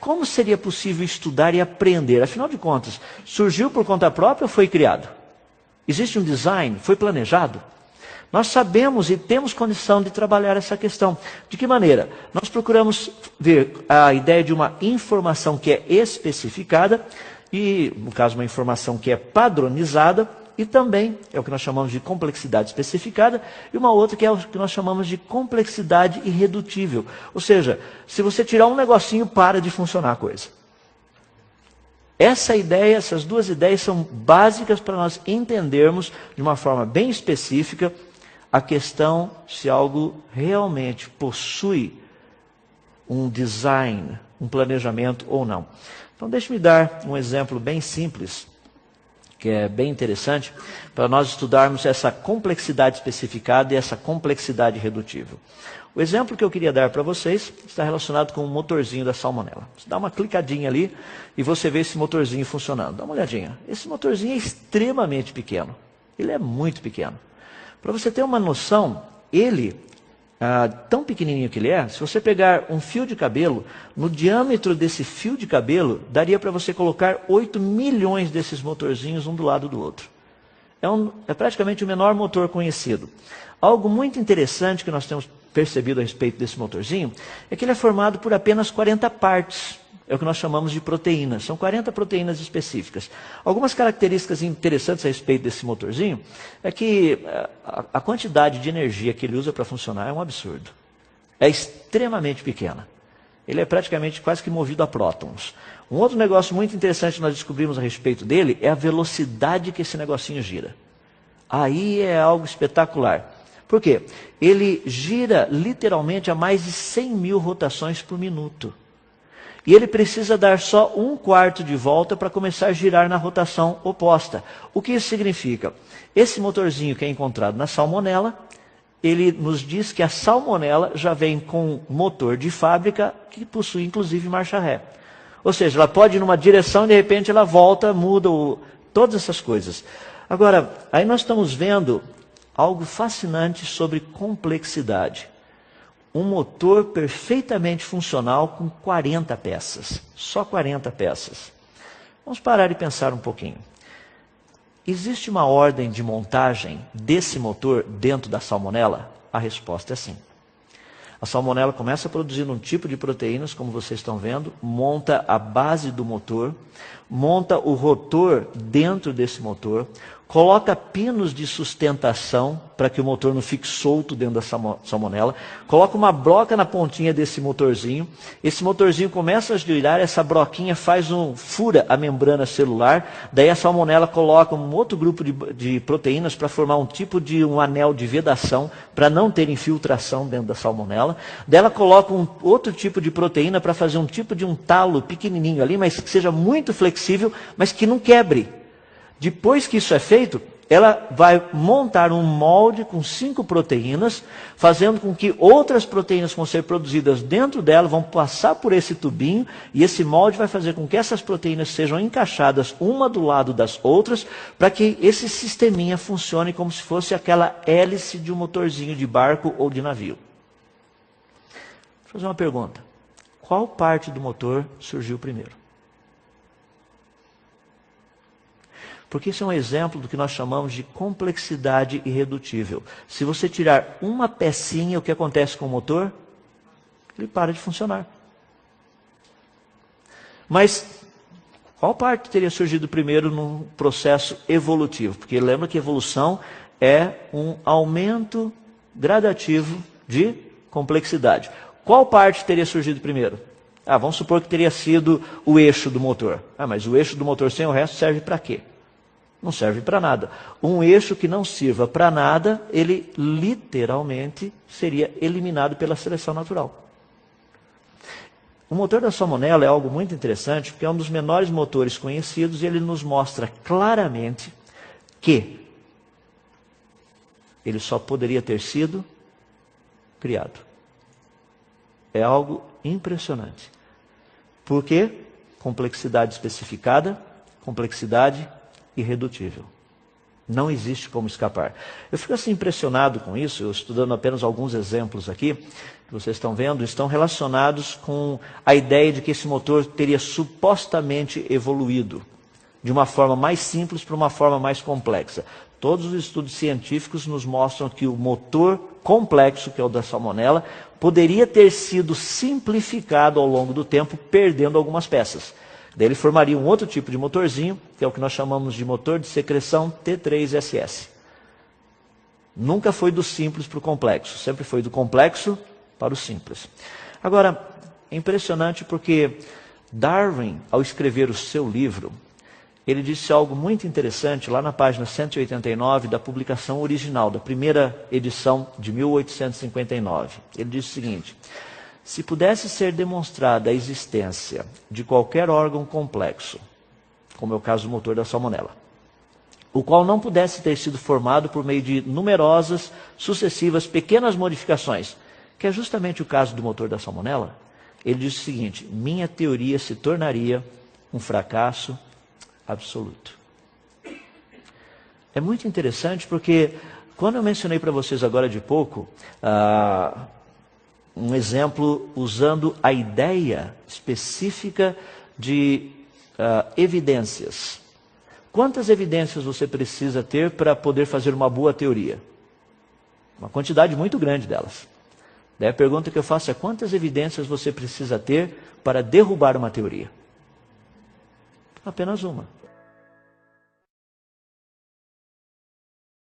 como seria possível estudar e aprender? Afinal de contas, surgiu por conta própria ou foi criado? Existe um design? Foi planejado? Nós sabemos e temos condição de trabalhar essa questão. De que maneira? Nós procuramos ver a ideia de uma informação que é especificada, e, no caso, uma informação que é padronizada, e também é o que nós chamamos de complexidade especificada, e uma outra que é o que nós chamamos de complexidade irredutível. Ou seja, se você tirar um negocinho, para de funcionar a coisa. Essa ideia, essas duas ideias são básicas para nós entendermos de uma forma bem específica a questão se algo realmente possui um design, um planejamento ou não. Então deixe-me dar um exemplo bem simples, que é bem interessante, para nós estudarmos essa complexidade especificada e essa complexidade irredutível. O exemplo que eu queria dar para vocês está relacionado com o motorzinho da salmonela. Você dá uma clicadinha ali e você vê esse motorzinho funcionando. Dá uma olhadinha. Esse motorzinho é extremamente pequeno. Ele é muito pequeno. Para você ter uma noção, ele, tão pequenininho que ele é, se você pegar um fio de cabelo, no diâmetro desse fio de cabelo, daria para você colocar 8 milhões desses motorzinhos um do lado do outro. É praticamente o menor motor conhecido. Algo muito interessante que nós temos percebido a respeito desse motorzinho é que ele é formado por apenas 40 partes. É o que nós chamamos de proteínas. São 40 proteínas específicas. Algumas características interessantes a respeito desse motorzinho é que a quantidade de energia que ele usa para funcionar é um absurdo. É extremamente pequena. Ele é praticamente quase que movido a prótons. Um outro negócio muito interessante que nós descobrimos a respeito dele é a velocidade que esse negocinho gira. Aí é algo espetacular. Por quê? Ele gira literalmente a mais de 100 mil rotações por minuto. E ele precisa dar só 1/4 de volta para começar a girar na rotação oposta. O que isso significa? Esse motorzinho que é encontrado na salmonela, ele nos diz que a salmonela já vem com motor de fábrica que possui inclusive marcha ré. Ou seja, ela pode ir numa direção e de repente ela volta, muda todas essas coisas. Agora, aí nós estamos vendo algo fascinante sobre complexidade. Um motor perfeitamente funcional com 40 peças. Só 40 peças. Vamos parar e pensar um pouquinho. Existe uma ordem de montagem desse motor dentro da salmonela? A resposta é sim. A salmonela começa produzindo um tipo de proteínas, como vocês estão vendo, monta a base do motor, monta o rotor dentro desse motor, coloca pinos de sustentação para que o motor não fique solto dentro da salmonela, coloca uma broca na pontinha desse motorzinho, esse motorzinho começa a girar, essa broquinha fura a membrana celular, daí a salmonela coloca um outro grupo de proteínas para formar um tipo de um anel de vedação, para não ter infiltração dentro da salmonela, daí ela coloca um outro tipo de proteína para fazer um tipo de um talo pequenininho ali, mas que seja muito flexível, mas que não quebre. Depois que isso é feito, ela vai montar um molde com 5 proteínas, fazendo com que outras proteínas que vão ser produzidas dentro dela vão passar por esse tubinho, e esse molde vai fazer com que essas proteínas sejam encaixadas uma do lado das outras, para que esse sisteminha funcione como se fosse aquela hélice de um motorzinho de barco ou de navio. Vou fazer uma pergunta. Qual parte do motor surgiu primeiro? Porque isso é um exemplo do que nós chamamos de complexidade irredutível. Se você tirar uma pecinha, o que acontece com o motor? Ele para de funcionar. Mas qual parte teria surgido primeiro num processo evolutivo? Porque lembra que evolução é um aumento gradativo de complexidade. Qual parte teria surgido primeiro? Vamos supor que teria sido o eixo do motor. Mas o eixo do motor sem o resto serve para quê? Não serve para nada. Um eixo que não sirva para nada, ele literalmente seria eliminado pela seleção natural. O motor da salmonela é algo muito interessante, porque é um dos menores motores conhecidos e ele nos mostra claramente que ele só poderia ter sido criado. É algo impressionante. Por quê? Complexidade especificada, complexidade irredutível. Não existe como escapar. Eu fico assim impressionado com isso, eu estudando apenas alguns exemplos aqui, que vocês estão vendo, estão relacionados com a ideia de que esse motor teria supostamente evoluído de uma forma mais simples para uma forma mais complexa. Todos os estudos científicos nos mostram que o motor complexo, que é o da salmonela, poderia ter sido simplificado ao longo do tempo, perdendo algumas peças. Daí ele formaria um outro tipo de motorzinho, que é o que nós chamamos de motor de secreção T3SS. Nunca foi do simples para o complexo, sempre foi do complexo para o simples. Agora, é impressionante porque Darwin, ao escrever o seu livro, ele disse algo muito interessante lá na página 189 da publicação original, da primeira edição de 1859. Ele disse o seguinte: se pudesse ser demonstrada a existência de qualquer órgão complexo, como é o caso do motor da salmonela, o qual não pudesse ter sido formado por meio de numerosas, sucessivas, pequenas modificações, que é justamente o caso do motor da salmonela, ele diz o seguinte: minha teoria se tornaria um fracasso absoluto. É muito interessante porque, quando eu mencionei para vocês agora de pouco, um exemplo usando a ideia específica de evidências. Quantas evidências você precisa ter para poder fazer uma boa teoria? Uma quantidade muito grande delas. Daí a pergunta que eu faço é: quantas evidências você precisa ter para derrubar uma teoria? Apenas uma.